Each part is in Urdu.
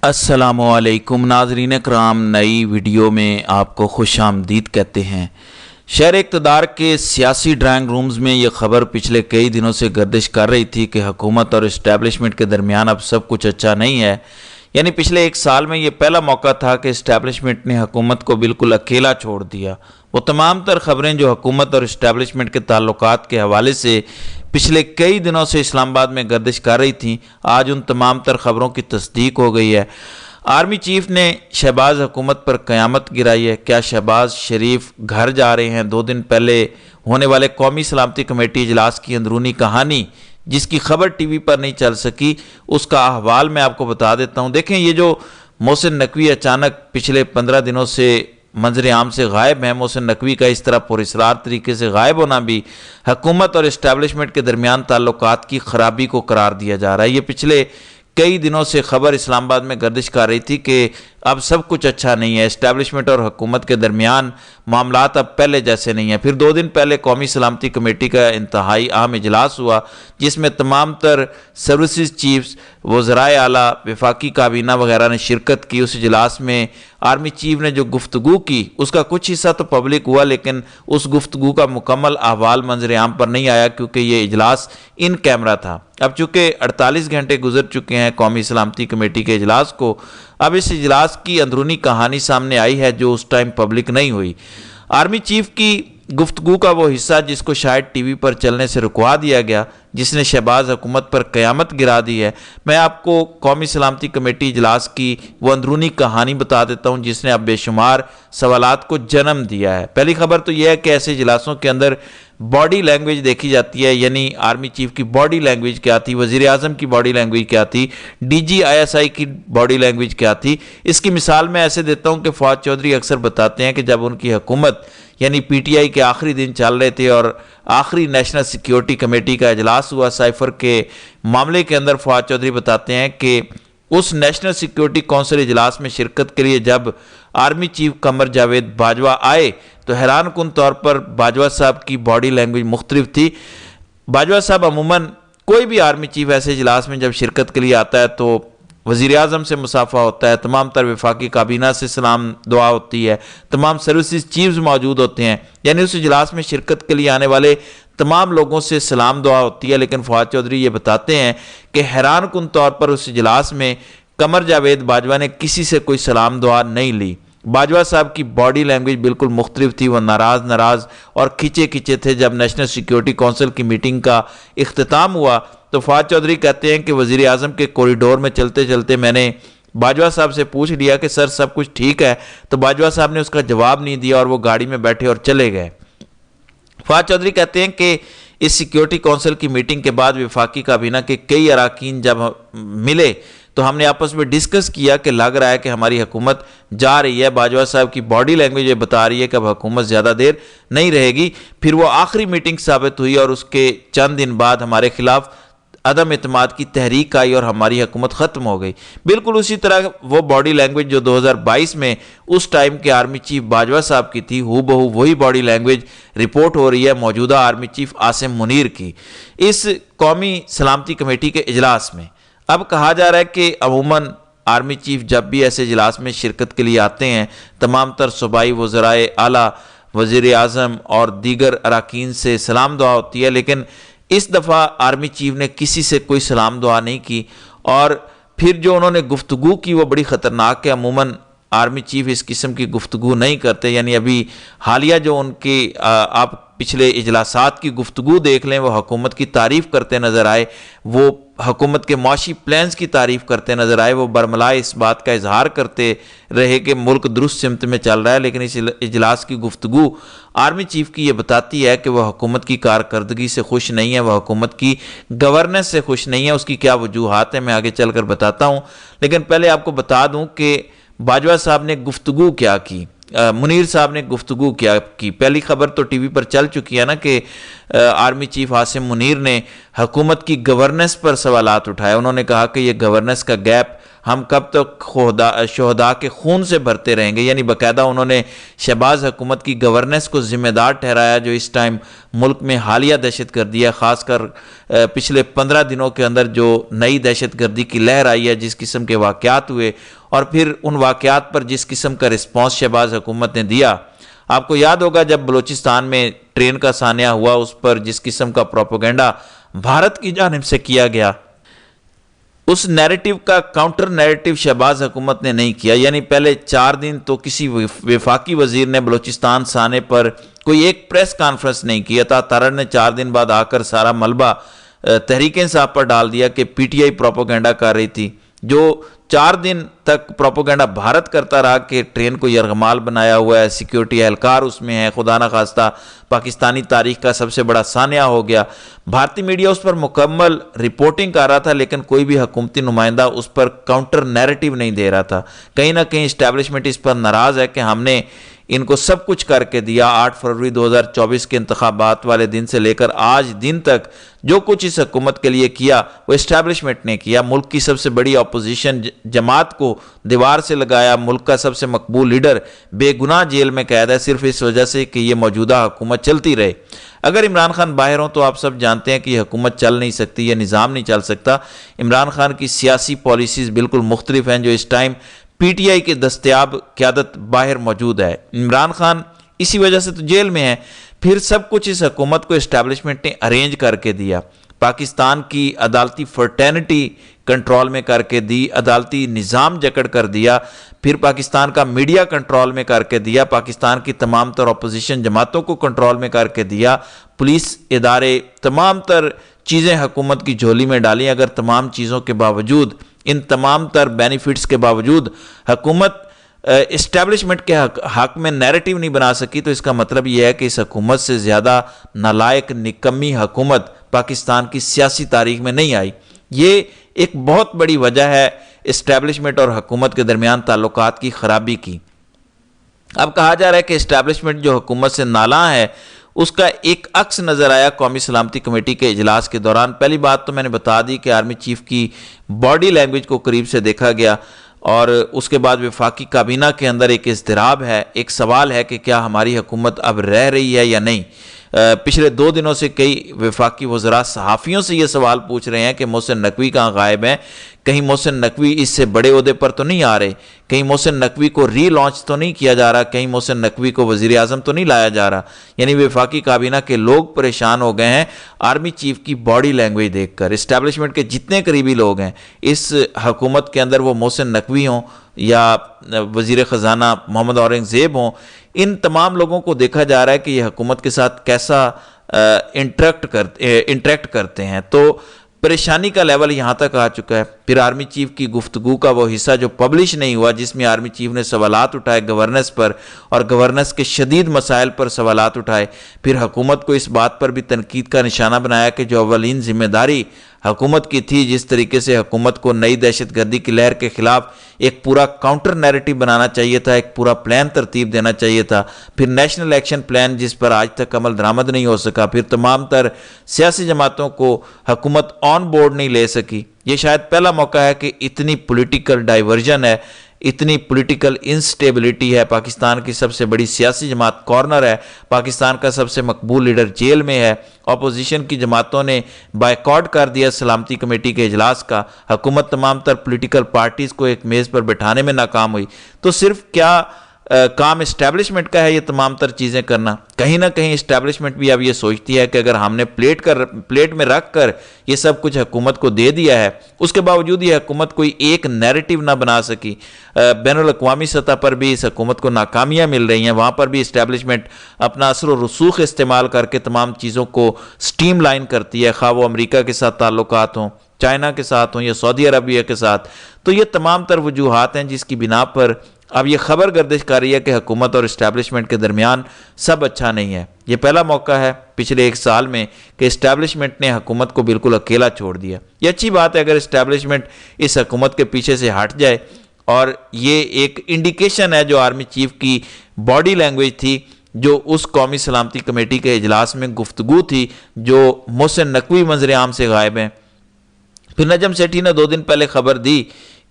السلام علیکم ناظرین کرام، نئی ویڈیو میں آپ کو خوش آمدید کہتے ہیں۔ شہر اقتدار کے سیاسی ڈرائنگ رومز میں یہ خبر پچھلے کئی دنوں سے گردش کر رہی تھی کہ حکومت اور اسٹیبلشمنٹ کے درمیان اب سب کچھ اچھا نہیں ہے۔ یعنی پچھلے ایک سال میں یہ پہلا موقع تھا کہ اسٹیبلشمنٹ نے حکومت کو بالکل اکیلا چھوڑ دیا۔ وہ تمام تر خبریں جو حکومت اور اسٹیبلشمنٹ کے تعلقات کے حوالے سے پچھلے کئی دنوں سے اسلام آباد میں گردش کر رہی تھیں، آج ان تمام تر خبروں کی تصدیق ہو گئی ہے۔ آرمی چیف نے شہباز حکومت پر قیامت گرائی ہے۔ کیا شہباز شریف گھر جا رہے ہیں؟ 2 دن پہلے ہونے والے قومی سلامتی کمیٹی اجلاس کی اندرونی کہانی جس کی خبر ٹی وی پر نہیں چل سکی، اس کا احوال میں آپ کو بتا دیتا ہوں۔ دیکھیں، یہ جو محسن نقوی اچانک پچھلے 15 دنوں سے منظر عام سے غائب ہیں، محسن نقوی کا اس طرح پراسرار طریقے سے غائب ہونا بھی حکومت اور اسٹیبلشمنٹ کے درمیان تعلقات کی خرابی کو قرار دیا جا رہا ہے۔ یہ پچھلے کئی دنوں سے خبر اسلام آباد میں گردش کر رہی تھی کہ اب سب کچھ اچھا نہیں ہے، اسٹیبلشمنٹ اور حکومت کے درمیان معاملات اب پہلے جیسے نہیں ہیں۔ پھر 2 دن پہلے قومی سلامتی کمیٹی کا انتہائی اہم اجلاس ہوا جس میں تمام تر سروسز چیفز، وزرائے اعلیٰ، وفاقی کابینہ وغیرہ نے شرکت کی۔ اس اجلاس میں آرمی چیف نے جو گفتگو کی اس کا کچھ حصہ تو پبلک ہوا، لیکن اس گفتگو کا مکمل احوال منظر عام پر نہیں آیا کیونکہ یہ اجلاس ان کیمرہ تھا۔ اب چونکہ 48 گھنٹے گزر چکے ہیں قومی سلامتی کمیٹی کے اجلاس کو، اب اس اجلاس کی اندرونی کہانی سامنے آئی ہے جو اس ٹائم پبلک نہیں ہوئی۔ آرمی چیف کی گفتگو کا وہ حصہ جس کو شاید ٹی وی پر چلنے سے رکوا دیا گیا، جس نے شہباز حکومت پر قیامت گرا دی ہے، میں آپ کو قومی سلامتی کمیٹی اجلاس کی وہ اندرونی کہانی بتا دیتا ہوں جس نے اب بے شمار سوالات کو جنم دیا ہے۔ پہلی خبر تو یہ ہے کہ ایسے اجلاسوں کے اندر باڈی لینگویج دیکھی جاتی ہے، یعنی آرمی چیف کی باڈی لینگویج کیا تھی، وزیر اعظم کی باڈی لینگویج کیا تھی، ڈی جی ISI کی باڈی لینگویج کیا تھی۔ اس کی مثال میں ایسے دیتا ہوں کہ فواد چودھری اکثر بتاتے ہیں کہ جب ان کی حکومت یعنی PTI کے آخری دن چل رہے تھے اور آخری نیشنل سیکیورٹی کمیٹی کا اجلاس ہوا سائفر کے معاملے کے اندر، فواد چودھری بتاتے ہیں کہ اس نیشنل سیکیورٹی کونسل اجلاس میں شرکت کے لیے جب آرمی چیف قمر جاوید باجوہ آئے تو حیران کن طور پر باجوہ صاحب کی باڈی لینگویج مختلف تھی۔ باجوہ صاحب عموماً کوئی بھی آرمی چیف ایسے اجلاس میں جب شرکت کے لیے آتا ہے تو وزیر اعظم سے مصافحہ ہوتا ہے، تمام تر وفاقی کابینہ سے سلام دعا ہوتی ہے، تمام سروسز چیفز موجود ہوتے ہیں، یعنی اس اجلاس میں شرکت کے لیے آنے والے تمام لوگوں سے سلام دعا ہوتی ہے۔ لیکن فواد چودھری یہ بتاتے ہیں کہ حیران کن طور پر اس اجلاس میں قمر جاوید باجوہ نے کسی سے کوئی سلام دعا نہیں لی۔ باجوہ صاحب کی باڈی لینگویج بالکل مختلف تھی، وہ ناراض اور کھچے تھے۔ جب نیشنل سیکیورٹی کونسل کی میٹنگ کا اختتام ہوا تو فواد چودھری کہتے ہیں کہ وزیر اعظم کے کوریڈور میں چلتے چلتے میں نے باجوہ صاحب سے پوچھ لیا کہ سر سب کچھ ٹھیک ہے، تو باجوہ صاحب نے اس کا جواب نہیں دیا اور وہ گاڑی میں بیٹھے اور چلے گئے۔ فواد چودھری کہتے ہیں کہ اس سیکیورٹی کونسل کی میٹنگ کے بعد وفاقی کابینہ کے کئی اراکین جب ملے تو ہم نے آپس میں ڈسکس کیا کہ لگ رہا ہے کہ ہماری حکومت جا رہی ہے۔ باجوہ صاحب کی باڈی لینگویج یہ بتا رہی ہے کہ اب حکومت زیادہ دیر نہیں رہے گی۔ پھر وہ آخری میٹنگ ثابت ہوئی اور اس کے چند دن بعد ہمارے خلاف عدم اعتماد کی تحریک آئی اور ہماری حکومت ختم ہو گئی۔ بالکل اسی طرح وہ باڈی لینگویج جو 2022 میں اس ٹائم کے آرمی چیف باجوہ صاحب کی تھی، ہو بہو وہی باڈی لینگویج رپورٹ ہو رہی ہے موجودہ آرمی چیف عاصم منیر کی اس قومی سلامتی کمیٹی کے اجلاس میں۔ اب کہا جا رہا ہے کہ عموماً آرمی چیف جب بھی ایسے اجلاس میں شرکت کے لیے آتے ہیں تمام تر صوبائی وزرائے اعلیٰ، وزیر اعظم اور دیگر اراکین سے سلام دعا ہوتی ہے، لیکن اس دفعہ آرمی چیف نے کسی سے کوئی سلام دعا نہیں کی اور پھر جو انہوں نے گفتگو کی وہ بڑی خطرناک ہے۔ عموماً آرمی چیف اس قسم کی گفتگو نہیں کرتے، یعنی ابھی حالیہ جو ان کی آپ پچھلے اجلاسات کی گفتگو دیکھ لیں، وہ حکومت کی تعریف کرتے نظر آئے، وہ حکومت کے معاشی پلانز کی تعریف کرتے نظر آئے، وہ برملائے اس بات کا اظہار کرتے رہے کہ ملک درست سمت میں چل رہا ہے۔ لیکن اس اجلاس کی گفتگو آرمی چیف کی یہ بتاتی ہے کہ وہ حکومت کی کارکردگی سے خوش نہیں ہے، وہ حکومت کی گورننس سے خوش نہیں ہے۔ اس کی کیا وجوہات ہیں میں آگے چل کر بتاتا ہوں، لیکن پہلے آپ کو بتا دوں کہ باجوہ صاحب نے گفتگو کیا کی، منیر صاحب نے گفتگو کیا کی۔ پہلی خبر تو ٹی وی پر چل چکی ہے نا کہ آرمی چیف عاصم منیر نے حکومت کی گورننس پر سوالات اٹھائے۔ انہوں نے کہا کہ یہ گورننس کا گیپ ہم کب تک شہداء کے خون سے بھرتے رہیں گے. یعنی باقاعدہ انہوں نے شہباز حکومت کی گورننس کو ذمہ دار ٹھہرایا جو اس ٹائم ملک میں حالیہ دہشت گردی ہے, خاص کر پچھلے 15 دنوں کے اندر جو نئی دہشت گردی کی لہر آئی ہے, جس قسم کے واقعات ہوئے اور پھر ان واقعات پر جس قسم کا رسپانس شہباز حکومت نے دیا. آپ کو یاد ہوگا جب بلوچستان میں ٹرین کا سانحہ ہوا, اس پر جس قسم کا پروپیگنڈا بھارت کی جانب سے کیا گیا, اس نیریٹو کا کاؤنٹر نیریٹو شہباز حکومت نے نہیں کیا. یعنی پہلے 4 دن تو کسی وفاقی وزیر نے بلوچستان سانحے پر کوئی ایک پریس کانفرنس نہیں کیا تھا. تارڑ نے 4 دن بعد آ کر سارا ملبہ تحریک انصاف پر ڈال دیا کہ پی ٹی آئی پروپیگنڈا کر رہی تھی. جو 4 دن تک پروپیگنڈا بھارت کرتا رہا کہ ٹرین کو یرغمال بنایا ہوا ہے, سیکیورٹی اہلکار اس میں ہے, خدا نہ خواستہ پاکستانی تاریخ کا سب سے بڑا سانحہ ہو گیا. بھارتی میڈیا اس پر مکمل رپورٹنگ کر رہا تھا, لیکن کوئی بھی حکومتی نمائندہ اس پر کاؤنٹر نیریٹو نہیں دے رہا تھا. کہیں نہ کہیں اسٹیبلشمنٹ اس پر ناراض ہے کہ ہم نے ان کو سب کچھ کر کے دیا. 8 فروری 2024 کے انتخابات والے دن سے لے کر آج دن تک جو کچھ اس حکومت کے لیے کیا وہ اسٹیبلشمنٹ نے کیا. ملک کی سب سے بڑی اپوزیشن جماعت کو دیوار سے لگایا. ملک کا سب سے مقبول لیڈر بے گناہ جیل میں قید ہے صرف اس وجہ سے کہ یہ موجودہ حکومت چلتی رہے. اگر عمران خان باہر ہوں تو آپ سب جانتے ہیں کہ یہ حکومت چل نہیں سکتی, یہ نظام نہیں چل سکتا. عمران خان کی سیاسی پالیسیز بالکل مختلف ہیں جو اس ٹائم پی ٹی آئی کے دستیاب قیادت باہر موجود ہے. عمران خان اسی وجہ سے تو جیل میں ہے. پھر سب کچھ اس حکومت کو اسٹیبلشمنٹ نے ارینج کر کے دیا. پاکستان کی عدالتی فرٹینٹی کنٹرول میں کر کے دی, عدالتی نظام جکڑ کر دیا, پھر پاکستان کا میڈیا کنٹرول میں کر کے دیا, پاکستان کی تمام تر اپوزیشن جماعتوں کو کنٹرول میں کر کے دیا, پولیس ادارے, تمام تر چیزیں حکومت کی جھولی میں ڈالیں. اگر تمام چیزوں کے باوجود, ان تمام تر بینیفٹس کے باوجود حکومت اسٹیبلشمنٹ کے حق میں نیریٹو نہیں بنا سکی, تو اس کا مطلب یہ ہے کہ اس حکومت سے زیادہ نالائق نکمی حکومت پاکستان کی سیاسی تاریخ میں نہیں آئی. یہ ایک بہت بڑی وجہ ہے اسٹیبلشمنٹ اور حکومت کے درمیان تعلقات کی خرابی کی. اب کہا جا رہا ہے کہ اسٹیبلشمنٹ جو حکومت سے نالاں ہے اس کا ایک عکس نظر آیا قومی سلامتی کمیٹی کے اجلاس کے دوران. پہلی بات تو میں نے بتا دی کہ آرمی چیف کی باڈی لینگویج کو قریب سے دیکھا گیا, اور اس کے بعد وفاقی کابینہ کے اندر ایک اضطراب ہے, ایک سوال ہے کہ کیا ہماری حکومت اب رہ رہی ہے یا نہیں. پچھلے 2 دنوں سے کئی وفاقی وزراء صحافیوں سے یہ سوال پوچھ رہے ہیں کہ محسن نقوی کہاں غائب ہیں, کہیں محسن نقوی اس سے بڑے عہدے پر تو نہیں آ رہے, کہیں محسن نقوی کو ری لانچ تو نہیں کیا جا رہا, کہیں محسن نقوی کو وزیر اعظم تو نہیں لایا جا رہا. یعنی وفاقی کابینہ کے لوگ پریشان ہو گئے ہیں آرمی چیف کی باڈی لینگویج دیکھ کر. اسٹیبلشمنٹ کے جتنے قریبی لوگ ہیں اس حکومت کے اندر, وہ محسن نقوی ہوں یا وزیر خزانہ محمد اورنگزیب ہوں, ان تمام لوگوں کو دیکھا جا رہا ہے کہ یہ حکومت کے ساتھ کیسا انٹریکٹ کرتے ہیں. تو پریشانی کا لیول یہاں تک آ چکا ہے. پھر آرمی چیف کی گفتگو کا وہ حصہ جو پبلش نہیں ہوا, جس میں آرمی چیف نے سوالات اٹھائے گورننس پر اور گورننس کے شدید مسائل پر سوالات اٹھائے, پھر حکومت کو اس بات پر بھی تنقید کا نشانہ بنایا کہ جو اولین ذمہ داری حکومت کی تھی, جس طریقے سے حکومت کو نئی دہشت گردی کی لہر کے خلاف ایک پورا کاؤنٹر نیریٹو بنانا چاہیے تھا, ایک پورا پلان ترتیب دینا چاہیے تھا, پھر نیشنل ایکشن پلان جس پر آج تک عمل درآمد نہیں ہو سکا, پھر تمام تر سیاسی جماعتوں کو حکومت آن بورڈ نہیں لے سکی. یہ شاید پہلا موقع ہے کہ اتنی پولیٹیکل ڈائیورژن ہے, اتنی پولیٹیکل انسٹیبلٹی ہے. پاکستان کی سب سے بڑی سیاسی جماعت کارنر ہے, پاکستان کا سب سے مقبول لیڈر جیل میں ہے, اپوزیشن کی جماعتوں نے بائیکاٹ کر دیا سلامتی کمیٹی کے اجلاس کا, حکومت تمام تر پولیٹیکل پارٹیز کو ایک میز پر بٹھانے میں ناکام ہوئی. تو صرف کیا کام اسٹیبلشمنٹ کا ہے یہ تمام تر چیزیں کرنا؟ کہیں نہ کہیں اسٹیبلشمنٹ بھی اب یہ سوچتی ہے کہ اگر ہم نے پلیٹ میں رکھ کر یہ سب کچھ حکومت کو دے دیا ہے, اس کے باوجود یہ حکومت کوئی ایک نیریٹو نہ بنا سکی. بین الاقوامی سطح پر بھی اس حکومت کو ناکامیاں مل رہی ہیں, وہاں پر بھی اسٹیبلشمنٹ اپنا اثر و رسوخ استعمال کر کے تمام چیزوں کو سٹیم لائن کرتی ہے, خواہ وہ امریکہ کے ساتھ تعلقات ہوں, چائنا کے ساتھ ہوں یا سعودی عربیہ کے ساتھ. تو یہ تمام تر وجوہات ہیں جس کی بنا پر اب یہ خبر گردش کر رہی ہے کہ حکومت اور اسٹیبلشمنٹ کے درمیان سب اچھا نہیں ہے. یہ پہلا موقع ہے پچھلے 1 سال میں کہ اسٹیبلشمنٹ نے حکومت کو بالکل اکیلا چھوڑ دیا. یہ اچھی بات ہے اگر اسٹیبلشمنٹ اس حکومت کے پیچھے سے ہٹ جائے, اور یہ ایک انڈیکیشن ہے جو آرمی چیف کی باڈی لینگویج تھی, جو اس قومی سلامتی کمیٹی کے اجلاس میں گفتگو تھی, جو محسن نقوی منظر عام سے غائب ہیں. پھر نجم سیٹھی نے 2 دن پہلے خبر دی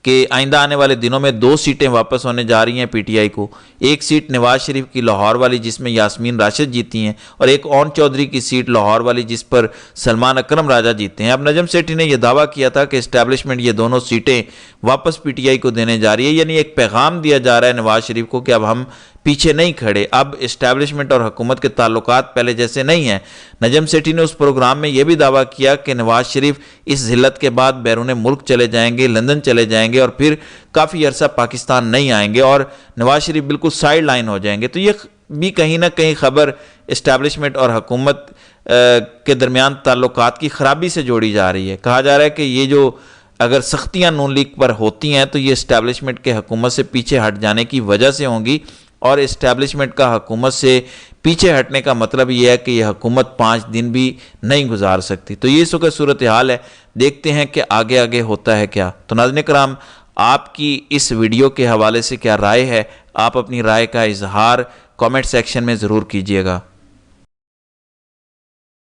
کہ آئندہ آنے والے دنوں میں 2 سیٹیں واپس ہونے جا رہی ہیں پی ٹی آئی کو. ایک سیٹ نواز شریف کی لاہور والی جس میں یاسمین راشد جیتی ہیں، اور ایک اون چودھری کی سیٹ لاہور والی جس پر سلمان اکرم راجہ جیتے ہیں. اب نجم سیٹھی نے یہ دعویٰ کیا تھا کہ اسٹیبلشمنٹ یہ دونوں سیٹیں واپس پی ٹی آئی کو دینے جا رہی ہے، یعنی ایک پیغام دیا جا رہا ہے نواز شریف کو کہ اب ہم پیچھے نہیں کھڑے، اب اسٹیبلشمنٹ اور حکومت کے تعلقات پہلے جیسے نہیں ہیں. نجم سیٹھی نے اس پروگرام میں یہ بھی دعویٰ کیا کہ نواز شریف اس ذلت کے بعد بیرون ملک چلے جائیں گے، لندن چلے جائیں گے اور پھر کافی عرصہ پاکستان نہیں آئیں گے اور نواز شریف بالکل سائیڈ لائن ہو جائیں گے. تو یہ بھی کہیں نہ کہیں خبر اسٹیبلشمنٹ اور حکومت کے درمیان تعلقات کی خرابی سے جوڑی جا رہی ہے. کہا جا رہا ہے کہ یہ جو اگر سختیاں نون لیگ پر ہوتی ہیں تو یہ اسٹیبلشمنٹ کے حکومت سے پیچھے ہٹ جانے کی وجہ سے ہوں گی، اور اسٹیبلشمنٹ کا حکومت سے پیچھے ہٹنے کا مطلب یہ ہے کہ یہ حکومت 5 دن بھی نہیں گزار سکتی. تو یہ اس وقت صورتحال ہے، دیکھتے ہیں کہ آگے آگے ہوتا ہے کیا. تو ناظرین کرام، آپ کی اس ویڈیو کے حوالے سے کیا رائے ہے؟ آپ اپنی رائے کا اظہار کامنٹ سیکشن میں ضرور کیجیے گا.